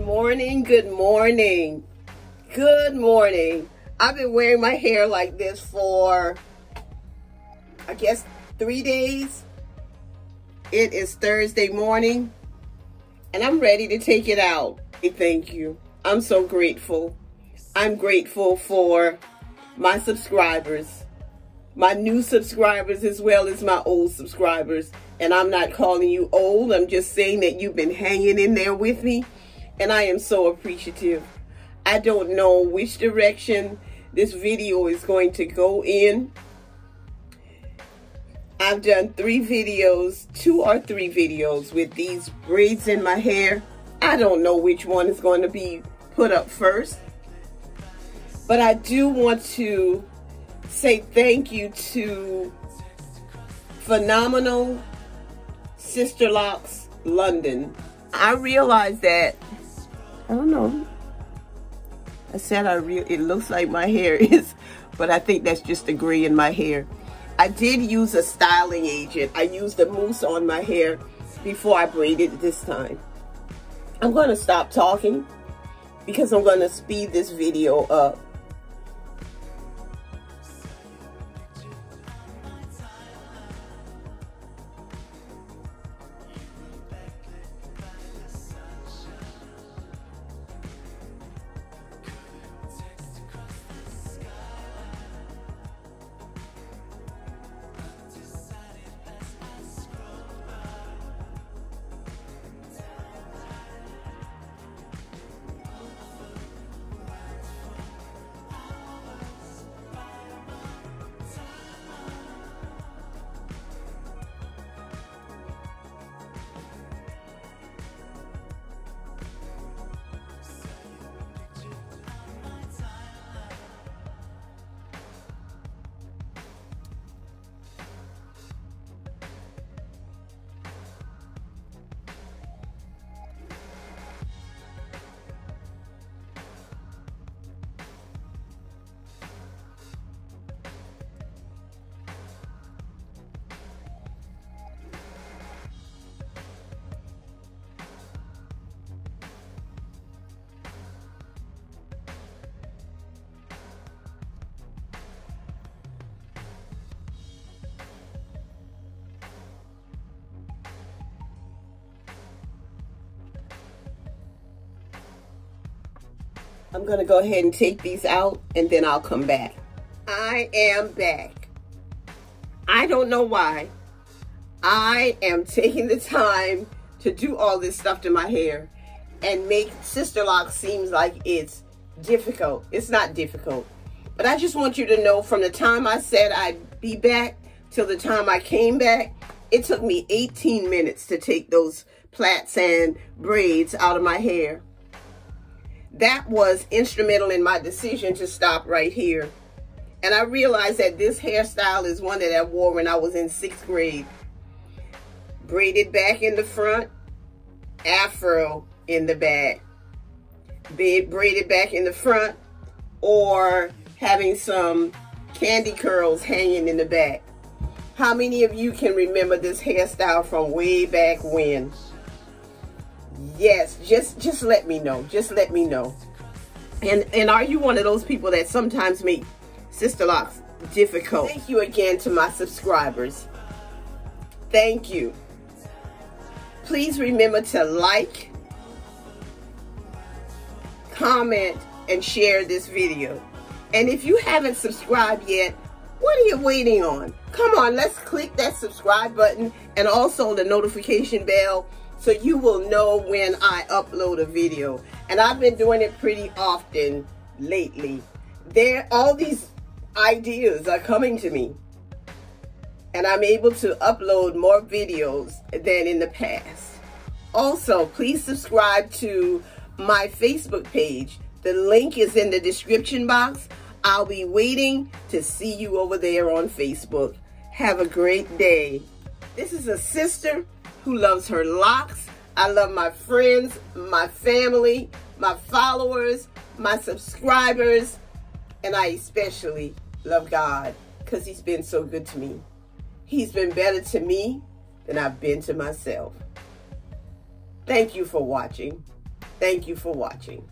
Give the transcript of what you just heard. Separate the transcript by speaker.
Speaker 1: morning, good morning, good morning. I've been wearing my hair like this for, I guess, 3 days. It is Thursday morning, and I'm ready to take it out. Thank you. I'm so grateful. I'm grateful for my subscribers, my new subscribers as well as my old subscribers. And I'm not calling you old. I'm just saying that you've been hanging in there with me. And I am so appreciative. I don't know which direction this video is going to go in. I've done 2 or 3 videos with these braids in my hair. I don't know which one is going to be put up first. But I do want to say thank you to phenomenal Sisterlocks London. I realized that, I don't know, I said it looks like my hair is, but I think that's just the gray in my hair. I did use a styling agent. I used a mousse on my hair before I braided it this time. I'm going to stop talking because I'm going to speed this video up. I'm going to go ahead and take these out and then I'll come back. I am back. I don't know why. I am taking the time to do all this stuff to my hair and make Sisterlock seem like it's difficult. It's not difficult. But I just want you to know, from the time I said I'd be back till the time I came back, it took me 18 minutes to take those plaits and braids out of my hair. That was instrumental in my decision to stop right here. And I realized that this hairstyle is one that I wore when I was in 6th grade. Braided back in the front, afro in the back. Braided back in the front, or having some candy curls hanging in the back. How many of you can remember this hairstyle from way back when? Yes, just let me know. Just let me know. And are you one of those people that sometimes make Sisterlocks difficult? Thank you again to my subscribers. Thank you. Please remember to like, comment, and share this video. And if you haven't subscribed yet, what are you waiting on? Come on, let's click that subscribe button and also the notification bell, so you will know when I upload a video. And I've been doing it pretty often lately. All these ideas are coming to me. And I'm able to upload more videos than in the past. Also, please subscribe to my Facebook page. The link is in the description box. I'll be waiting to see you over there on Facebook. Have a great day. This is a sister who loves her locks. I love my friends, my family, my followers, my subscribers, and I especially love God because He's been so good to me. He's been better to me than I've been to myself. Thank you for watching. Thank you for watching.